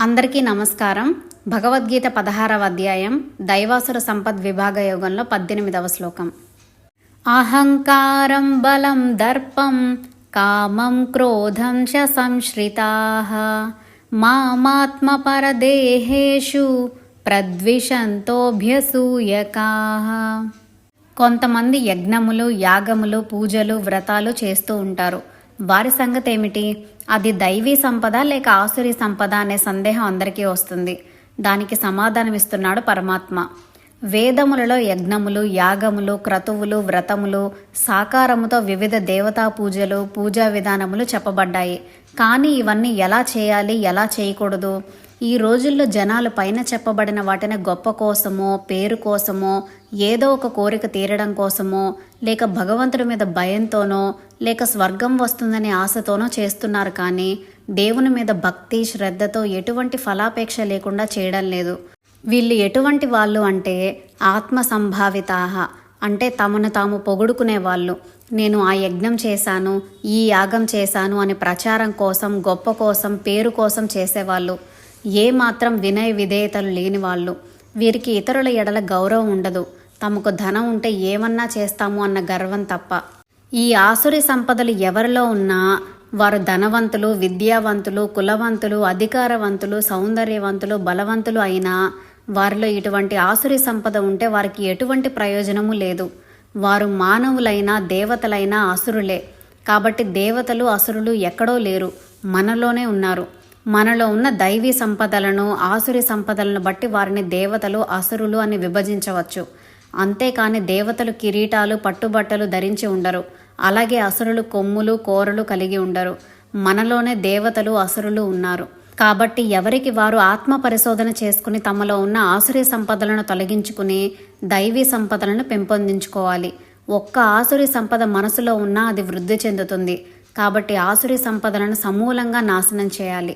అందరికీ నమస్కారం. భగవద్గీత 16వ అధ్యాయం దైవాసుర సంపద్ విభాగ యోగంలో 18వ శ్లోకం. అహంకారం బలం దర్పం కామం క్రోధం చ సంశ్రితాః మామాత్మ పరదేహేషు ప్రద్విషంతోభ్యసూయకాః. కొంతమంది యజ్ఞములు, యాగములు, పూజలు, వ్రతాలు చేస్తూ ఉంటారు. వారి సంగతి ఏమిటి? అది దైవీ సంపద లేక ఆసురీ సంపద అనే సందేహం అందరికీ వస్తుంది. దానికి సమాధానమిస్తున్నాడు పరమాత్మ. వేదములలో యజ్ఞములు, యాగములు, క్రతువులు, వ్రతములు, సాకారముతో వివిధ దేవతా పూజలు, పూజా విధానములు చెప్పబడ్డాయి. కానీ ఇవన్నీ ఎలా చేయాలి, ఎలా చేయకూడదు? ఈ రోజుల్లో జనాలు పైన చెప్పబడిన వాటిని గొప్ప కోసమో, పేరు కోసమో, ఏదో ఒక కోరిక తీరడం కోసమో, లేక భగవంతుడి మీద భయంతోనో, లేక స్వర్గం వస్తుందనే ఆశతోనో చేస్తున్నారు. కానీ దేవుని మీద భక్తి, శ్రద్ధతో ఎటువంటి ఫలాపేక్ష లేకుండా చేయడం లేదు. వీళ్ళు ఎటువంటి వాళ్ళు అంటే ఆత్మ సంభావితాహ, అంటే తమను తాము పొగుడుకునే వాళ్ళు. నేను ఆ యజ్ఞం చేశాను, ఈ యాగం చేశాను అని ప్రచారం కోసం, గొప్ప కోసం, పేరు కోసం చేసేవాళ్ళు. ఏమాత్రం వినయ విధేయతలు లేని వాళ్ళు. వీరికి ఇతరుల ఎడల గౌరవం ఉండదు. తమకు ధనం ఉంటే ఏమన్నా చేస్తాము అన్న గర్వం తప్ప. ఈ ఆసురి సంపదలు ఎవరిలో ఉన్నా వారు ధనవంతులు, విద్యావంతులు, కులవంతులు, అధికారవంతులు, సౌందర్యవంతులు, బలవంతులు అయినా వారిలో ఇటువంటి ఆసురి సంపద ఉంటే వారికి ఎటువంటి ప్రయోజనము లేదు. వారు మానవులైనా దేవతలైనా అసురులే. కాబట్టి దేవతలు, అసురులు ఎక్కడో లేరు, మనలోనే ఉన్నారు. మనలో ఉన్న దైవీ సంపదలను, ఆసురి సంపదలను బట్టి వారిని దేవతలు, అసురులు అని విభజించవచ్చు. అంతేకాని దేవతలు కిరీటాలు, పట్టుబట్టలు ధరించి ఉండరు. అలాగే అసురులు కొమ్ములు, కోరలు కలిగి ఉండరు. మనలోనే దేవతలు, అసురులు ఉన్నారు. కాబట్టి ఎవరికి వారు ఆత్మ పరిశోధన చేసుకుని తమలో ఉన్న ఆసురి సంపదలను తొలగించుకుని దైవీ సంపదలను పెంపొందించుకోవాలి. ఒక్క ఆసురి సంపద మనసులో ఉన్నా అది వృద్ధి చెందుతుంది. కాబట్టి ఆసురి సంపదలను సమూలంగా నాశనం చేయాలి.